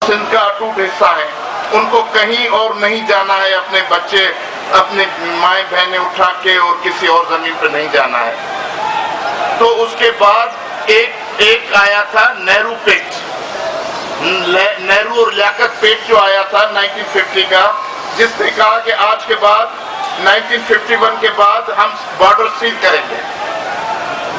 سندھ کا اٹوٹ حصہ ہیں، ان کو کہیں اور نہیں جانا ہے، اپنے بچے اپنے مائیں بہنیں اٹھا کے اور کسی اور زمین پہ نہیں جانا ہے۔ تو اس کے بعد ایک آیا تھا نہرو پیکٹ، نہرو اور لیاقت پیکٹ جو آیا تھا 1950 کا، جس نے کہا کہ آج کے بعد 1951 کے بعد ہم بارڈر سیل کریں گے،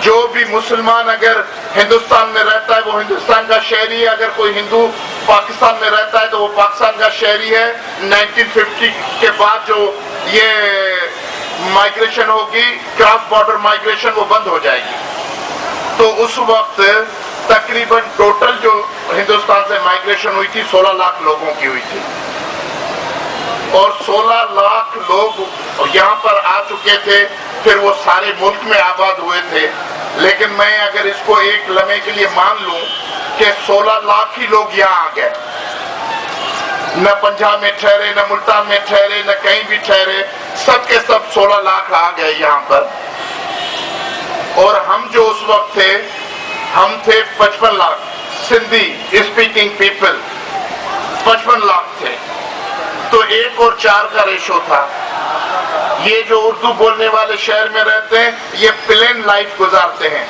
جو بھی مسلمان اگر ہندوستان میں رہتا ہے وہ ہندوستان کا شہری ہے، اگر کوئی ہندو پاکستان میں رہتا ہے تو وہ پاکستان کا شہری ہے۔ 1950 کے بعد جو یہ مائگریشن ہوگی، کراس بارڈر مائگریشن، وہ بند ہو جائے گی۔ تو اس وقت تقریباً ٹوٹل جو ہندوستان سے مائگریشن ہوئی تھی 16 لاکھ لوگوں کی ہوئی تھی، اور 16 لاکھ لوگ یہاں پر آ چکے تھے، پھر وہ سارے ملک میں آباد ہوئے تھے۔ لیکن میں اگر اس کو ایک لمحے کے لیے مان لوں کہ 16 لاکھ ہی لوگ یہاں آ گئے، نہ پنجاب میں ٹھہرے، نہ ملتان میں ٹھہرے، نہ کہیں بھی ٹھہرے، سب کے سب 16 لاکھ آ گئے یہاں پر۔ اور ہم جو اس وقت تھے، ہم تھے 55 لاکھ سندھی اسپیکنگ پیپل، 55 لاکھ تھے، تو 1 اور 4 کا ریشو تھا۔ یہ جو اردو بولنے والے شہر میں رہتے ہیں، یہ پلین لائف گزارتے ہیں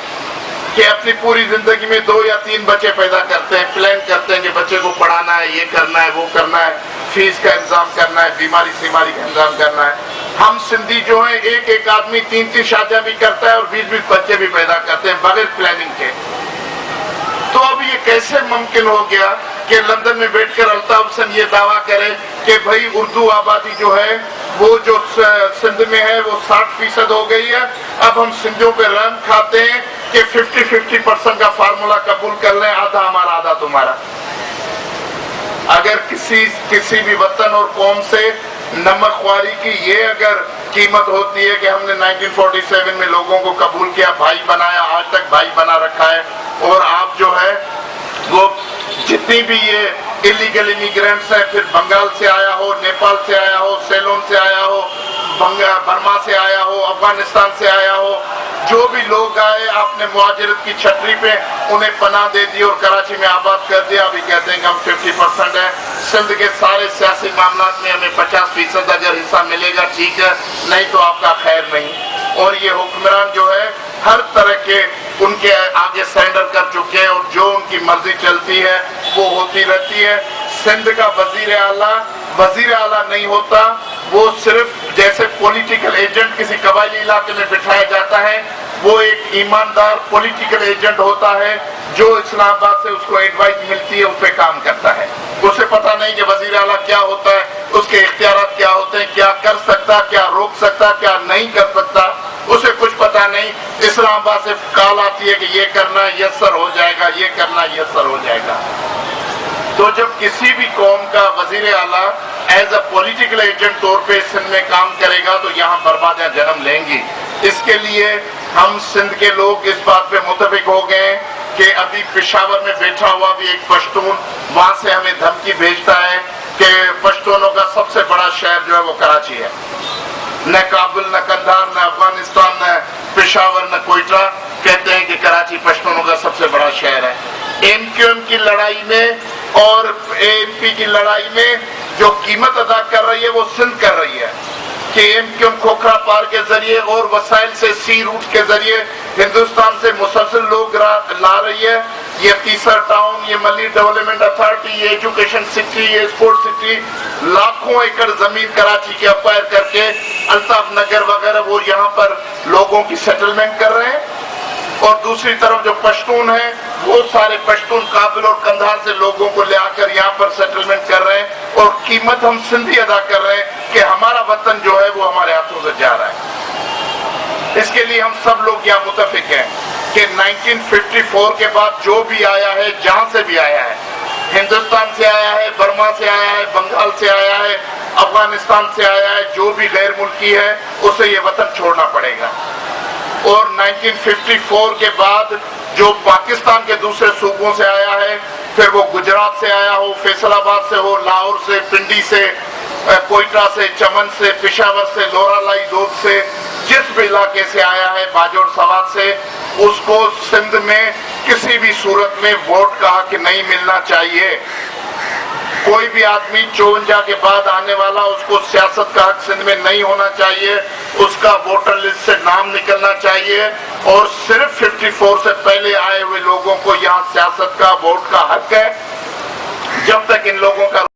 کہ اپنی پوری زندگی میں 2 یا 3 بچے پیدا کرتے ہیں، پلان کرتے ہیں کہ بچے کو پڑھانا ہے، یہ کرنا ہے، وہ کرنا ہے، فیس کا انتظام کرنا ہے، بیماری سیماری کا انتظام کرنا ہے۔ ہم سندھی جو ہیں ایک آدمی 3 شادیاں بھی کرتا ہے اور 20 بچے بھی پیدا کرتے ہیں بغیر پلاننگ کے۔ تو اب یہ کیسے ممکن ہو گیا کہ لندن میں بیٹھ کر الطاف حسین یہ دعویٰ کرے کہ بھائی اردو آبادی جو ہے وہ جو سندھ میں ہے وہ 60% ہو گئی ہے، اب ہم سندھیوں پہ رحم کھاتے ہیں کہ 50% کا فارمولا قبول کر لیں، آدھا ہمارا آدھا تمہارا۔ اگر کسی بھی وطن اور قوم سے نمک خواری کی یہ اگر قیمت ہوتی ہے کہ ہم نے 1947 میں لوگوں کو قبول کیا، بھائی بنایا، آج تک بھائی بنا رکھا ہے، اور آپ جو ہے وہ جتنی بھی یہ الیگل امیگرینٹس ہیں، پھر بنگال سے آیا ہو، نیپال سے آیا ہو، سیلون سے آیا ہو، برما سے آیا ہو، افغانستان سے آیا ہو، جو بھی لوگ آئے آپ نے مہاجرت کی چھتری پہ انہیں پناہ دے دی اور کراچی میں آباد کر دیا۔ ابھی کہتے ہیں کہ ہم 50% ہیں، سندھ کے سارے سیاسی معاملات میں ہمیں 50% اگر حصہ ملے گا ٹھیک ہے، نہیں تو آپ کا خیر نہیں۔ اور یہ حکمران جو ہے ہر طرح کے ان کے آگے سرنڈر کر چکے ہیں، اور جو ان کی مرضی چلتی ہے وہ ہوتی رہتی ہے۔ سندھ کا وزیر اعلیٰ نہیں ہوتا، وہ صرف جیسے پولیٹیکل ایجنٹ کسی قبائلی علاقے میں بٹھایا جاتا ہے، وہ ایک ایماندار پولیٹیکل ایجنٹ ہوتا ہے جو اسلام آباد سے اس کو ایڈوائز ملتی ہے، اس پہ کام کرتا ہے۔ اسے پتہ نہیں کہ وزیر اعلیٰ کیا ہوتا ہے، اس کے اختیارات کیا ہوتے ہیں، کیا کر سکتا، کیا روک سکتا، کیا نہیں کر سکتا، اسے کچھ پتہ نہیں۔ اسلام آباد سے کال آتی ہے کہ یہ کرنا یسر ہو جائے گا، یہ کرنا یسر ہو جائے گا۔ تو جب کسی بھی قوم کا وزیر اعلیٰ ایز اے پولیٹیکل ایجنٹ طور پہ سندھ میں کام کرے گا تو یہاں بربادیاں جنم لیں گی۔ اس کے لیے ہم سندھ کے لوگ اس بات پہ متفق ہو گئے کہ ابھی پشاور میں بیٹھا ہوا بھی ایک پشتون وہاں سے ہمیں دھمکی بھیجتا ہے کہ پشتونوں کا سب سے بڑا شہر جو ہے وہ کراچی ہے، نہ کابل، نہ قندھار، نہ افغانستان، نہ پشاور، نہ کوئٹہ، کہتے ہیں کہ کراچی پشتونوں کا سب سے بڑا شہر ہے۔ MQM کی لڑائی میں اور ANP کی لڑائی میں جو قیمت ادا کر رہی ہے وہ سندھ کر رہی ہے کہ MQM کھوکھرا پار کے ذریعے اور وسائل سے سی روٹ کے ذریعے ہندوستان سے مسلسل لوگ لا رہی ہے۔ یہ تیسرا ٹاؤن، یہ ملی ڈیولپمنٹ اتھارٹی، یہ ایجوکیشن سٹی، یہ اسپورٹ سٹی، لاکھوں ایکڑ زمین کراچی کے اکوائر کر کے الطاف نگر وغیرہ وہ یہاں پر لوگوں کی سیٹلمنٹ کر رہے ہیں۔ اور دوسری طرف جو پشتون ہیں وہ سارے پشتون کابل اور قندھار سے لوگوں کو لے آ کر یہاں پر سیٹلمنٹ کر رہے ہیں، اور قیمت ہم سندھی ادا کر رہے ہیں کہ ہمارا وطن جو ہے وہ ہمارے ہاتھوں سے جا رہا ہے۔ اس کے لیے ہم سب لوگ یہاں متفق ہیں کہ 1954 کے بعد جو بھی آیا ہے، جہاں سے بھی آیا ہے، ہندوستان سے آیا ہے، برما سے آیا ہے، بنگال سے آیا ہے، افغانستان سے آیا ہے، جو بھی غیر ملکی ہے اسے یہ وطن چھوڑنا پڑے گا۔ اور 1954 کے بعد جو پاکستان کے دوسرے صوبوں سے آیا ہے، پھر وہ گجرات سے آیا ہو، فیصل آباد سے ہو، لاہور سے، پنڈی سے، کوئٹہ سے، چمن سے، پشاور سے، لورا لائی دوب سے، جس بھی علاقے سے آیا ہے، باجوڑ سوات سے، اس کو سندھ میں کسی بھی صورت میں ووٹ کا حق نہیں ملنا چاہیے۔ کوئی بھی آدمی 54 کے بعد آنے والا اس کو سیاست کا حق سندھ میں نہیں ہونا چاہیے، اس کا ووٹر لسٹ سے نام نکلنا چاہیے، اور صرف 54 سے پہلے آئے ہوئے لوگوں کو یہاں سیاست کا ووٹ کا حق ہے۔